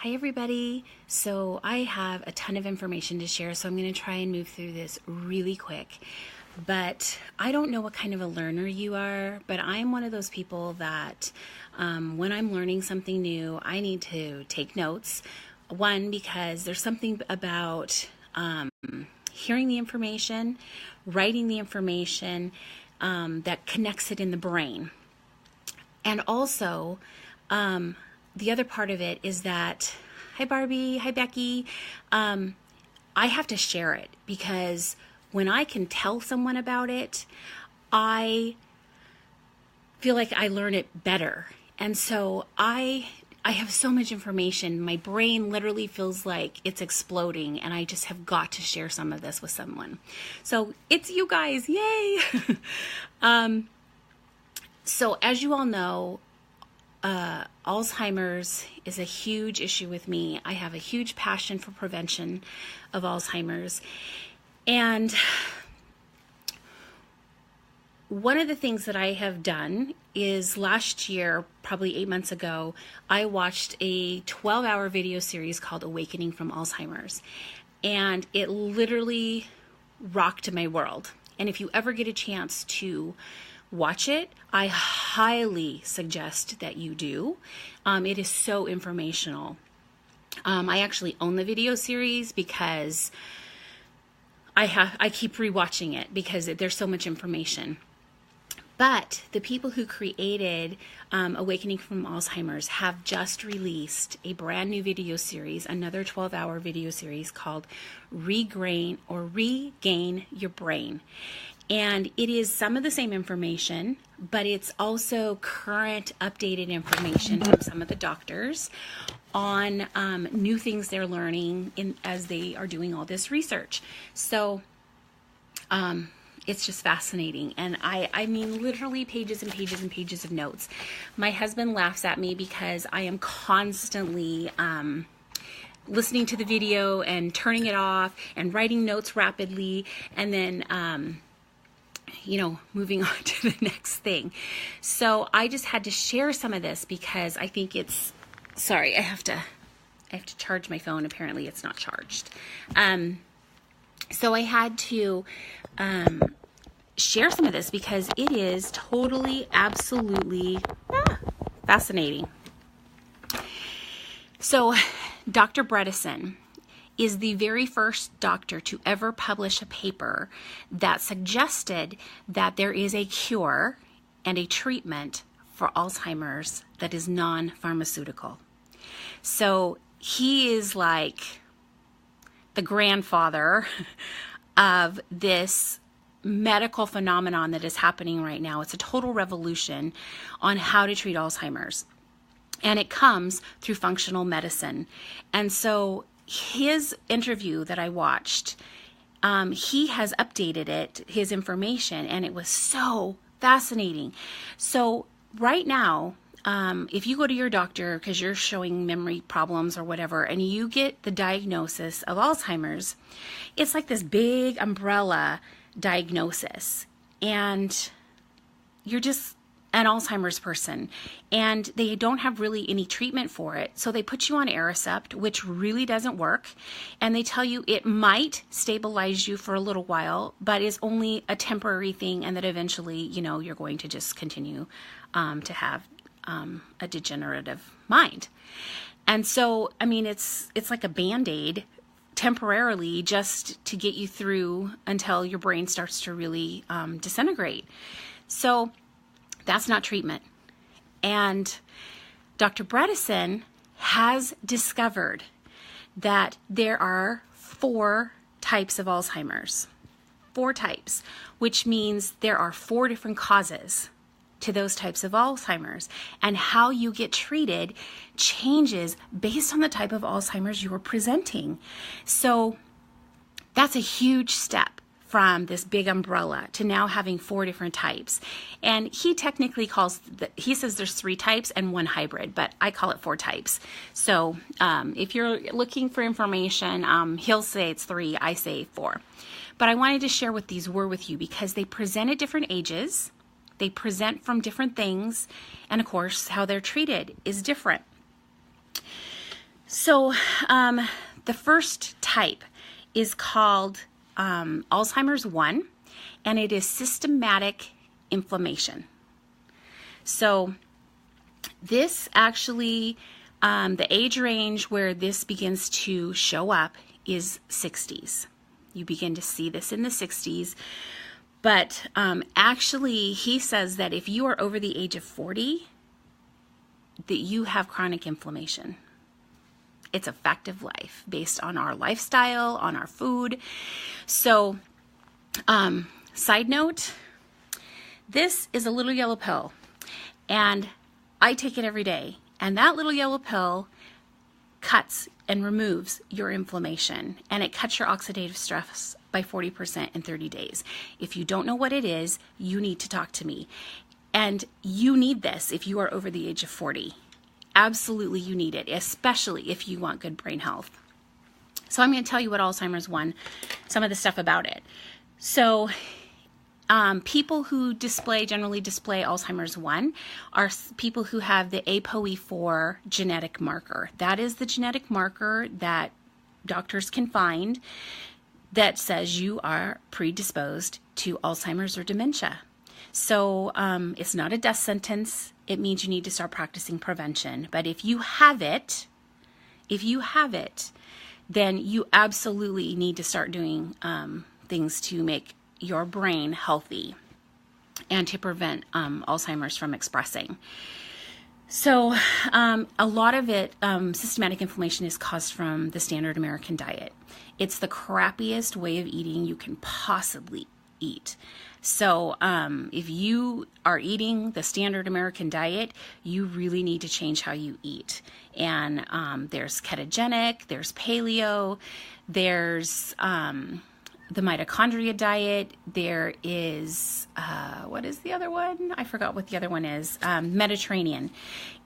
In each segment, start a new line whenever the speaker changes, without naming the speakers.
Hi everybody. So I have a ton of information to share, so I'm going to try and move through this really quick. But I don't know what kind of a learner you are, but I'm one of those people that when I'm learning something new, I need to take notes. One, because there's something about hearing the information, writing the information that connects it in the brain. And also, the other part of it is that, hi Barbie, hi Becky, I have to share it because when I can tell someone about it, I feel like I learn it better. And so I have so much information. My brain literally feels like it's exploding, and I just have got to share some of this with someone. So it's you guys, yay! So as you all know, Alzheimer's is a huge issue with me. I have a huge passion for prevention of Alzheimer's. And one of the things that I have done is last year, probably 8 months ago, I watched a 12-hour video series called Awakening from Alzheimer's. And it literally rocked my world. And if you ever get a chance to watch it, I highly suggest that you do. It is so informational. I actually own the video series because I keep rewatching it because there's so much information. But the people who created Awakening from Alzheimer's have just released a brand new video series, another 12-hour video series called Regain Your Brain. And it is some of the same information, but it's also current updated information from some of the doctors on new things they're learning as they are doing all this research. So it's just fascinating. And I mean, literally pages and pages and pages of notes. My husband laughs at me because I am constantly listening to the video and turning it off and writing notes rapidly and then moving on to the next thing. So I just had to share some of this because I think it's, sorry, I have to charge my phone. Apparently it's not charged. So I had to share some of this because it is totally, absolutely fascinating. So Dr. Bredesen is the very first doctor to ever publish a paper that suggested that there is a cure and a treatment for Alzheimer's that is non-pharmaceutical. So he is like the grandfather of this medical phenomenon that is happening right now. It's a total revolution on how to treat Alzheimer's. And it comes through functional medicine. And so his interview that I watched, he has updated it, his information, and it was so fascinating. So right now, if you go to your doctor because you're showing memory problems or whatever, and you get the diagnosis of Alzheimer's, it's like this big umbrella diagnosis, and you're just an Alzheimer's person, and they don't have really any treatment for it. So they put you on Aricept, which really doesn't work, and they tell you it might stabilize you for a little while, but is only a temporary thing, and that eventually, you're going to just continue to have a degenerative mind. And so, I mean, it's like a Band-Aid temporarily just to get you through until your brain starts to really disintegrate. So that's not treatment. And Dr. Bredesen has discovered that there are 4 types of Alzheimer's. 4 types, which means there are 4 different causes to those types of Alzheimer's. And how you get treated changes based on the type of Alzheimer's you are presenting. So that's a huge step from this big umbrella to now having 4 different types. And he technically he says there's 3 types and 1 hybrid, but I call it 4 types. So if you're looking for information, he'll say it's 3, I say 4. But I wanted to share what these were with you because they present at different ages, they present from different things, and of course, how they're treated is different. So the first type is called Alzheimer's 1, and it is systematic inflammation. So this actually, the age range where this begins to show up is 60s. You begin to see this in the 60s. But actually, he says that if you are over the age of 40, that you have chronic inflammation. It's a fact of life based on our lifestyle, on our food. So, side note, this is a little yellow pill, and I take it every day. And that little yellow pill cuts and removes your inflammation, and it cuts your oxidative stress by 40% in 30 days. If you don't know what it is, you need to talk to me. And you need this if you are over the age of 40. Absolutely, you need it, especially if you want good brain health. So I'm going to tell you what Alzheimer's 1, some of the stuff about it. So people who generally display Alzheimer's 1 are people who have the ApoE4 genetic marker. That is the genetic marker that doctors can find that says you are predisposed to Alzheimer's or dementia. So it's not a death sentence. It means you need to start practicing prevention. But if you have it, then you absolutely need to start doing things to make your brain healthy and to prevent Alzheimer's from expressing. So a lot of it, systematic inflammation, is caused from the standard American diet. It's the crappiest way of eating you can possibly eat. So if you are eating the standard American diet, you really need to change how you eat. And there's ketogenic, there's paleo, there's the mitochondria diet, there is, what is the other one? I forgot what the other one is. Mediterranean.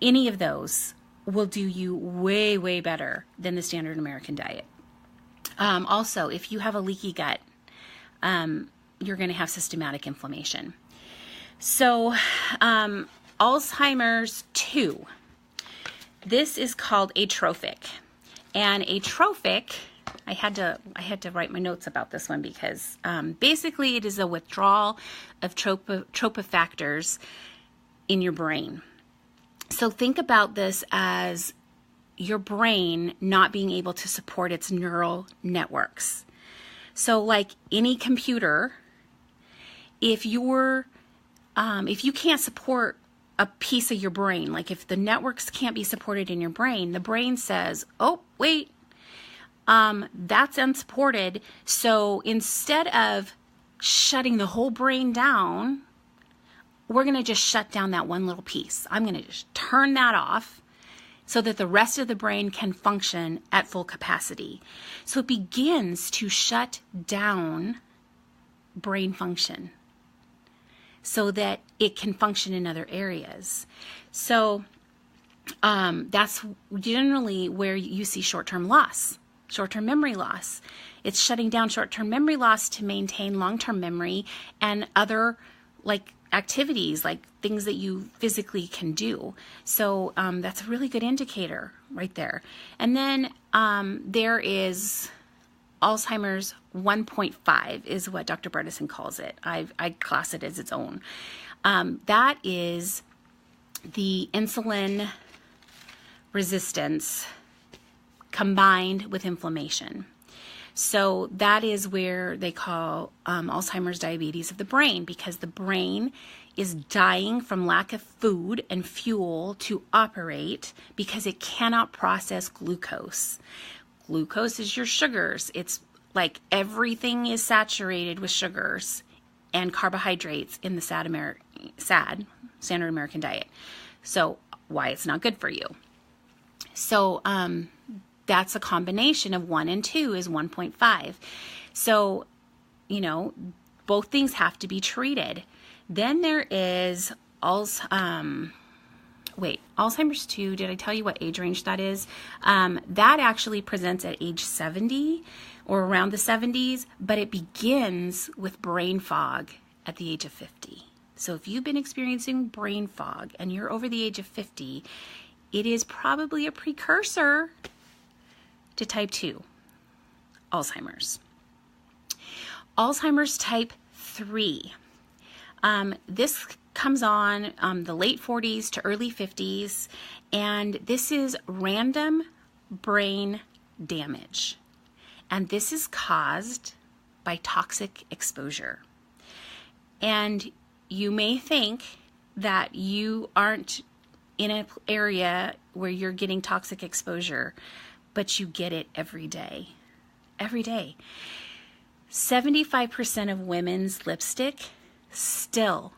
Any of those will do you way, way better than the standard American diet. Also, if you have a leaky gut, you're going to have systematic inflammation. So, Alzheimer's 2, this is called atrophic. And atrophic, I had to write my notes about this one because basically it is a withdrawal of trophic factors in your brain. So think about this as your brain not being able to support its neural networks. So like any computer, if you can't support a piece of your brain, like if the networks can't be supported in your brain, the brain says, oh, wait, that's unsupported. So instead of shutting the whole brain down, we're going to just shut down that one little piece. I'm going to just turn that off so that the rest of the brain can function at full capacity. So it begins to shut down brain function so that it can function in other areas. So that's generally where you see short-term loss, short-term memory loss. It's shutting down short-term memory loss to maintain long-term memory and other like activities, like things that you physically can do. So that's a really good indicator right there. And then there is Alzheimer's 1.5 is what Dr. Bredesen calls it. I class it as its own. That is the insulin resistance combined with inflammation. So that is where they call Alzheimer's diabetes of the brain, because the brain is dying from lack of food and fuel to operate because it cannot process glucose. Glucose is your sugars. It's like everything is saturated with sugars and carbohydrates in the SAD, standard American diet. So why it's not good for you. So that's a combination of 1 and 2 is 1.5. So, both things have to be treated. Then there is Alzheimer's 2, did I tell you what age range that is? That actually presents at age 70 or around the 70s, but it begins with brain fog at the age of 50. So if you've been experiencing brain fog and you're over the age of 50, it is probably a precursor to type 2, Alzheimer's. Alzheimer's type 3. This comes on the late 40s to early 50s, and this is random brain damage. And this is caused by toxic exposure. And you may think that you aren't in an area where you're getting toxic exposure, but you get it every day. Every day. 75% of women's lipstick still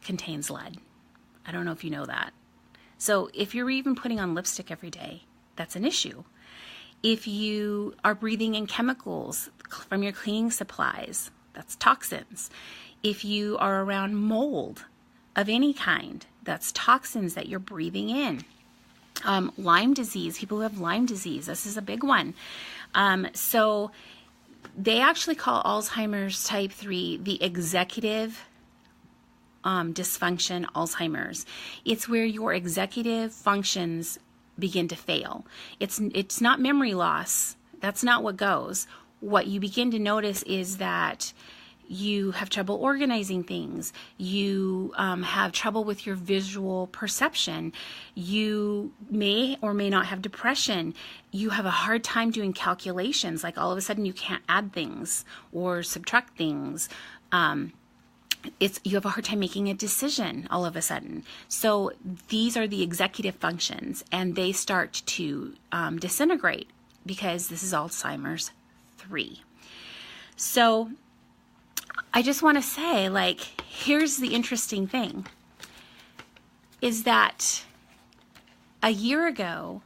contains lead. I don't know if you know that. So if you're even putting on lipstick every day, that's an issue. If you are breathing in chemicals from your cleaning supplies, that's toxins. If you are around mold of any kind, that's toxins that you're breathing in. Lyme disease, people who have Lyme disease, this is a big one. So they actually call Alzheimer's type 3 the executive dysfunction Alzheimer's. It's where your executive functions begin to fail. It's not memory loss. That's not what goes. What you begin to notice is that you have trouble organizing things. You have trouble with your visual perception. You may or may not have depression. You have a hard time doing calculations. Like all of a sudden you can't add things or subtract things. You have a hard time making a decision all of a sudden. So these are the executive functions, and they start to disintegrate because this is Alzheimer's 3. So I just want to say, like, here's the interesting thing, is that a year ago,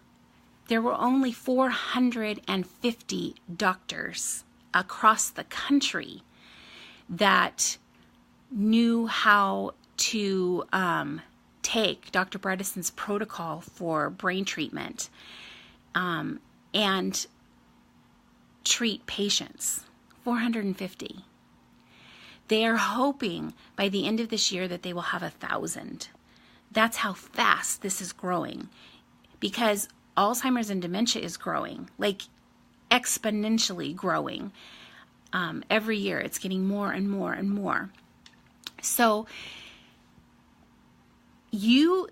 there were only 450 doctors across the country that knew how to take Dr. Bredeson's protocol for brain treatment and treat patients. 450. They are hoping by the end of this year that they will have 1,000. That's how fast this is growing, because Alzheimer's and dementia is growing, like exponentially growing. Every year it's getting more and more and more. So you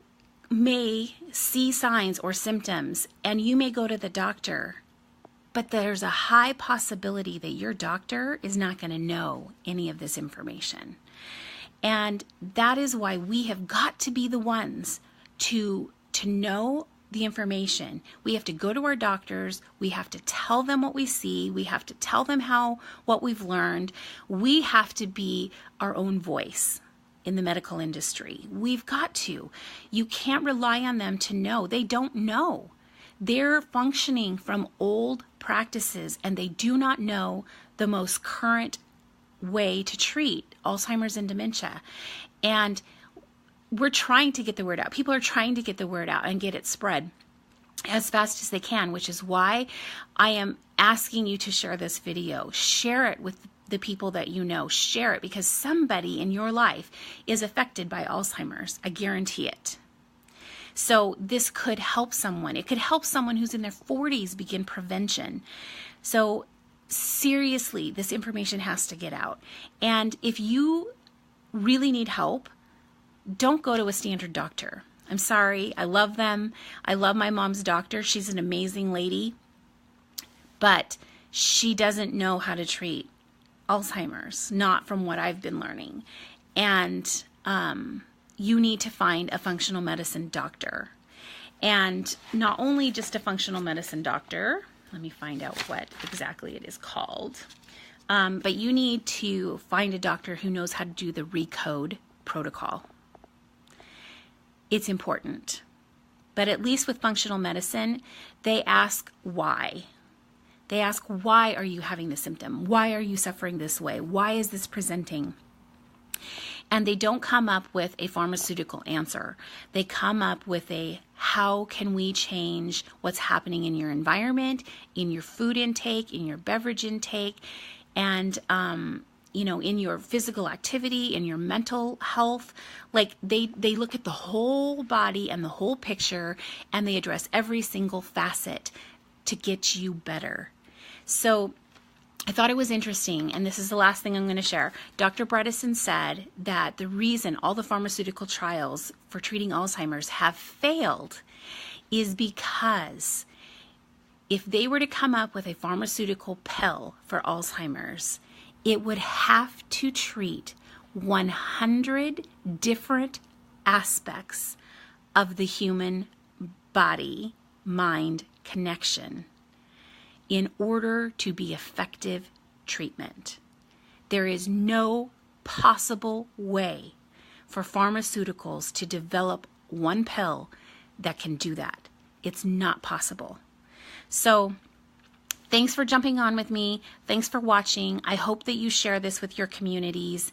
may see signs or symptoms and you may go to the doctor, but there's a high possibility that your doctor is not going to know any of this information. And that is why we have got to be the ones to know the information. We have to go to our doctors. We have to tell them what we see. We have to tell them what we've learned. We have to be our own voice in the medical industry. We've got to. You can't rely on them to know. They don't know. They're functioning from old practices, and they do not know the most current way to treat Alzheimer's and dementia. And we're trying to get the word out. People are trying to get the word out and get it spread as fast as they can, which is why I am asking you to share this video. Share it with the people that you know. Share it, because somebody in your life is affected by Alzheimer's. I guarantee it. So this could help someone. It could help someone who's in their 40s begin prevention. So seriously, this information has to get out. And if you really need help, don't go to a standard doctor. I'm sorry. I love them. I love my mom's doctor. She's an amazing lady. But she doesn't know how to treat Alzheimer's, not from what I've been learning. And you need to find a functional medicine doctor. And not only just a functional medicine doctor, let me find out what exactly it is called, but you need to find a doctor who knows how to do the RECODE protocol. It's important. But at least with functional medicine, they ask why. They ask, why are you having this symptom? Why are you suffering this way? Why is this presenting? And they don't come up with a pharmaceutical answer. They come up with a, how can we change what's happening in your environment, in your food intake, in your beverage intake, and in your physical activity, in your mental health. Like they look at the whole body and the whole picture, and they address every single facet to get you better. So I thought it was interesting, and this is the last thing I'm going to share. Dr. Bredesen said that the reason all the pharmaceutical trials for treating Alzheimer's have failed is because if they were to come up with a pharmaceutical pill for Alzheimer's, it would have to treat 100 different aspects of the human body-mind connection in order to be effective treatment. There is no possible way for pharmaceuticals to develop one pill that can do that. It's not possible. So thanks for jumping on with me. Thanks for watching. I hope that you share this with your communities.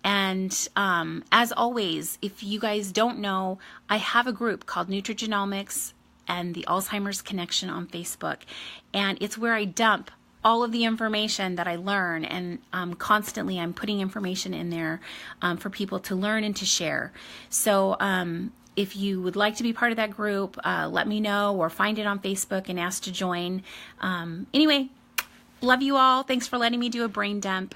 And as always, if you guys don't know, I have a group called Nutrigenomics and the Alzheimer's Connection on Facebook. And it's where I dump all of the information that I learn. And constantly I'm putting information in there for people to learn and to share. So if you would like to be part of that group, let me know, or find it on Facebook and ask to join. Anyway, love you all. Thanks for letting me do a brain dump.